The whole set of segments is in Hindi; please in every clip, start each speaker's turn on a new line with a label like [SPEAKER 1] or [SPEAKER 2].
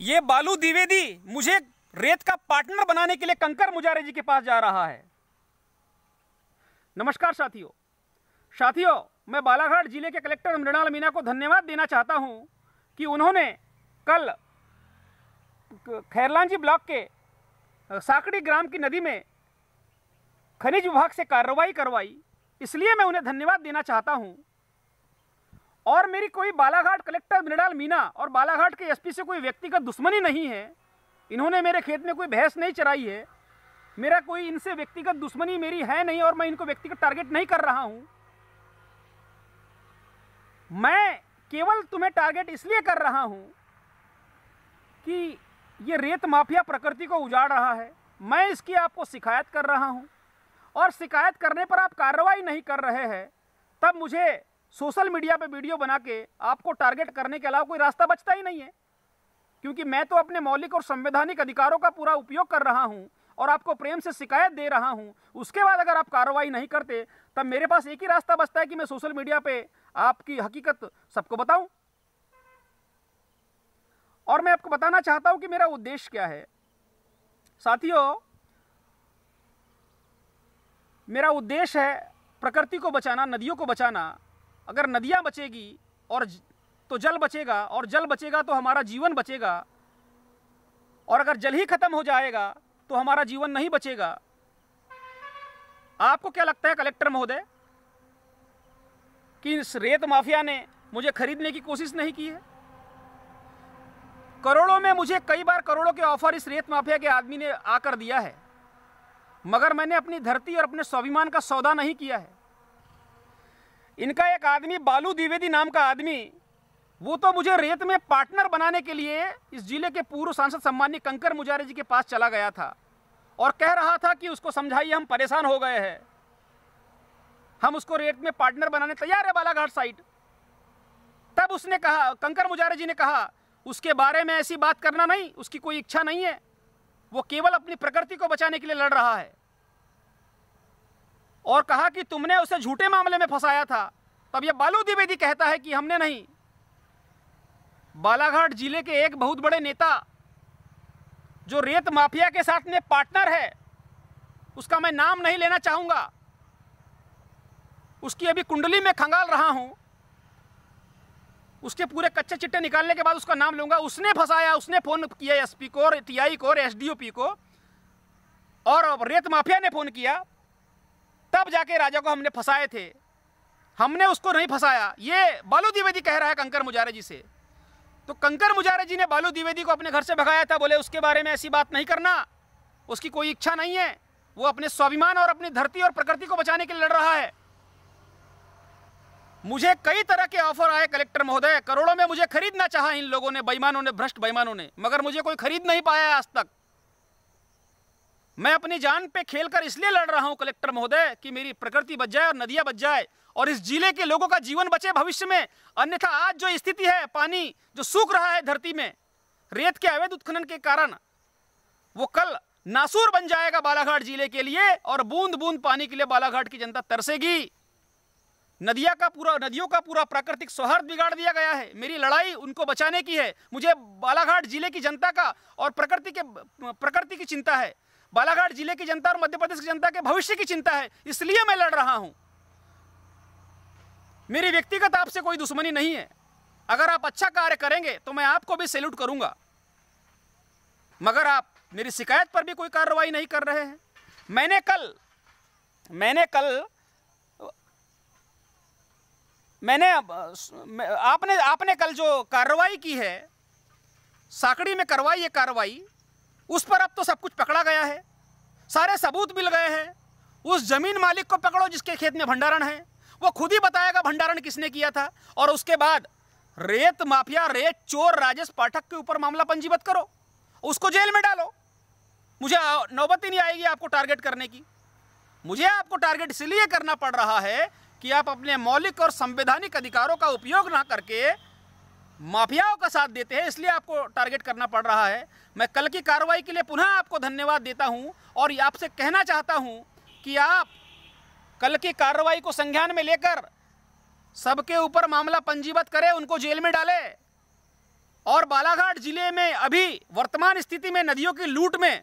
[SPEAKER 1] ये बालू द्विवेदी मुझे रेत का पार्टनर बनाने के लिए कंकर मुजारे जी के पास जा रहा है। नमस्कार साथियों, मैं बालाघाट जिले के कलेक्टर मृणाल मीणा को धन्यवाद देना चाहता हूं कि उन्होंने कल खैरलांजी ब्लॉक के साकड़ी ग्राम की नदी में खनिज विभाग से कार्रवाई करवाई, इसलिए मैं उन्हें धन्यवाद देना चाहता हूं। और मेरी कोई बालाघाट कलेक्टर मृणाल मीणा और बालाघाट के एसपी से कोई व्यक्तिगत दुश्मनी नहीं है। इन्होंने मेरे खेत में कोई भैंस नहीं चराई है। मेरा कोई इनसे व्यक्तिगत दुश्मनी मेरी है नहीं और मैं इनको व्यक्तिगत टारगेट नहीं कर रहा हूं। मैं केवल तुम्हें टारगेट इसलिए कर रहा हूं कि ये रेत माफिया प्रकृति को उजाड़ रहा है। मैं इसकी आपको शिकायत कर रहा हूं और शिकायत करने पर आप कार्रवाई नहीं कर रहे हैं, तब मुझे सोशल मीडिया पे वीडियो बना के आपको टारगेट करने के अलावा कोई रास्ता बचता ही नहीं है। क्योंकि मैं तो अपने मौलिक और संवैधानिक अधिकारों का पूरा उपयोग कर रहा हूं और आपको प्रेम से शिकायत दे रहा हूं। उसके बाद अगर आप कार्रवाई नहीं करते तब मेरे पास एक ही रास्ता बचता है कि मैं सोशल मीडिया पे आपकी हकीकत सबको बताऊं। और मैं आपको बताना चाहता हूं कि मेरा उद्देश्य क्या है। साथियों, मेरा उद्देश्य है प्रकृति को बचाना, नदियों को बचाना। अगर नदियां बचेगी और तो जल बचेगा, और जल बचेगा तो हमारा जीवन बचेगा, और अगर जल ही खत्म हो जाएगा तो हमारा जीवन नहीं बचेगा। आपको क्या लगता है कलेक्टर महोदय कि इस रेत माफिया ने मुझे खरीदने की कोशिश नहीं की है? करोड़ों में मुझे कई बार करोड़ों के ऑफर इस रेत माफिया के आदमी ने आकर दिया है, मगर मैंने अपनी धरती और अपने स्वाभिमान का सौदा नहीं किया है। इनका एक आदमी बालू द्विवेदी नाम का आदमी, वो तो मुझे रेत में पार्टनर बनाने के लिए इस जिले के पूर्व सांसद सम्माननीय कंकर मुजारे जी के पास चला गया था और कह रहा था कि उसको समझाइए, हम परेशान हो गए हैं, हम उसको रेत में पार्टनर बनाने तैयार है बालाघाट साइड। तब उसने कहा, कंकर मुजारे जी ने कहा, उसके बारे में ऐसी बात करना नहीं, उसकी कोई इच्छा नहीं है, वो केवल अपनी प्रकृति को बचाने के लिए लड़ रहा है। और कहा कि तुमने उसे झूठे मामले में फंसाया था। तब यह बालू द्विवेदी कहता है कि हमने नहीं। बालाघाट जिले के एक बहुत बड़े नेता जो रेत माफिया के साथ में पार्टनर है, उसका मैं नाम नहीं लेना चाहूंगा, उसकी अभी कुंडली में खंगाल रहा हूं, उसके पूरे कच्चे चिट्टे निकालने के बाद उसका नाम लूंगा। उसने फंसाया, उसने फोन किया एसपी को और टीआई को और एसडीओपी को, और रेत माफिया ने फोन किया, तब जाके राजा को हमने फंसाए थे, हमने उसको नहीं फंसाया। ये बालू द्विवेदी कह रहा है कंकर मुजारे जी से। तो कंकर मुजारे जी ने बालू द्विवेदी को अपने घर से भगाया था, बोले उसके बारे में ऐसी बात नहीं करना, उसकी कोई इच्छा नहीं है, वो अपने स्वाभिमान और अपनी धरती और प्रकृति को बचाने के लिए लड़ रहा है। मुझे कई तरह के ऑफर आए कलेक्टर महोदय, करोड़ों में मुझे खरीदना चाहा इन लोगों ने, बेईमानों ने, भ्रष्ट बेईमानों ने, मगर मुझे कोई खरीद नहीं पाया आज तक। मैं अपनी जान पे खेलकर इसलिए लड़ रहा हूं कलेक्टर महोदय कि मेरी प्रकृति बच जाए और नदियां बच जाए और इस जिले के लोगों का जीवन बचे भविष्य में। अन्यथा आज जो स्थिति है, पानी जो सूख रहा है धरती में रेत के अवैध उत्खनन के कारण, वो कल नासूर बन जाएगा बालाघाट जिले के लिए, और बूंद बूंद पानी के लिए बालाघाट की जनता तरसेगी। नदियों का पूरा प्राकृतिक सौहार्द बिगाड़ दिया गया है। मेरी लड़ाई उनको बचाने की है। मुझे बालाघाट जिले की जनता का और प्रकृति की चिंता है, बालाघाट जिले की जनता और मध्य प्रदेश की जनता के भविष्य की चिंता है, इसलिए मैं लड़ रहा हूं। मेरी व्यक्तिगत आपसे कोई दुश्मनी नहीं है। अगर आप अच्छा कार्य करेंगे तो मैं आपको भी सैल्यूट करूंगा, मगर आप मेरी शिकायत पर भी कोई कार्रवाई नहीं कर रहे हैं। आपने कल जो कार्रवाई की है, साकड़ी में करवाई है कार्रवाई, उस पर अब तो सब कुछ पकड़ा गया है, सारे सबूत मिल गए हैं। उस जमीन मालिक को पकड़ो जिसके खेत में भंडारण है, वो खुद ही बताएगा भंडारण किसने किया था। और उसके बाद रेत माफिया, रेत चोर राजेश पाठक के ऊपर मामला पंजीबद्ध करो, उसको जेल में डालो। मुझे नौबत ही नहीं आएगी आपको टारगेट करने की। मुझे आपको टारगेट इसलिए करना पड़ रहा है कि आप अपने मौलिक और संवैधानिक अधिकारों का उपयोग ना करके माफियाओं का साथ देते हैं, इसलिए आपको टारगेट करना पड़ रहा है। मैं कल की कार्रवाई के लिए पुनः आपको धन्यवाद देता हूं और आपसे कहना चाहता हूं कि आप कल की कार्रवाई को संज्ञान में लेकर सबके ऊपर मामला पंजीबद्ध करें, उनको जेल में डालें और बालाघाट जिले में अभी वर्तमान स्थिति में नदियों की लूट में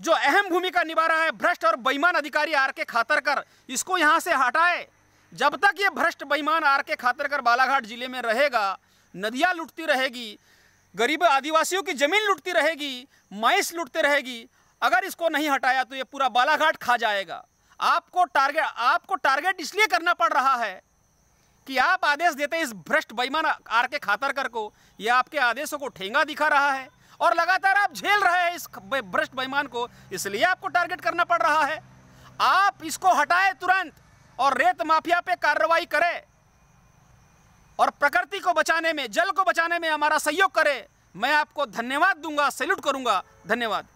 [SPEAKER 1] जो अहम भूमिका निभा रहा है भ्रष्ट और बेईमान अधिकारी आर के खातरकर, इसको यहाँ से हटाए। जब तक ये भ्रष्ट बेईमान आर के खातरकर बालाघाट जिले में रहेगा, नदियाँ लूटती रहेगी, गरीब आदिवासियों की जमीन लूटती रहेगी, माइस लूटती रहेगी। अगर इसको नहीं हटाया तो ये पूरा बालाघाट खा जाएगा। आपको टारगेट इसलिए करना पड़ रहा है कि आप आदेश देते इस भ्रष्ट बेईमान आर के खातरकर को, यह आपके आदेशों को ठेंगा दिखा रहा है और लगातार आप झेल रहे हैं इस भ्रष्ट बेईमान को, इसलिए आपको टारगेट करना पड़ रहा है। आप इसको हटाए तुरंत और रेत माफिया पे कार्रवाई करें और प्रकृति को बचाने में, जल को बचाने में हमारा सहयोग करें। मैं आपको धन्यवाद दूंगा, सैल्यूट करूंगा। धन्यवाद।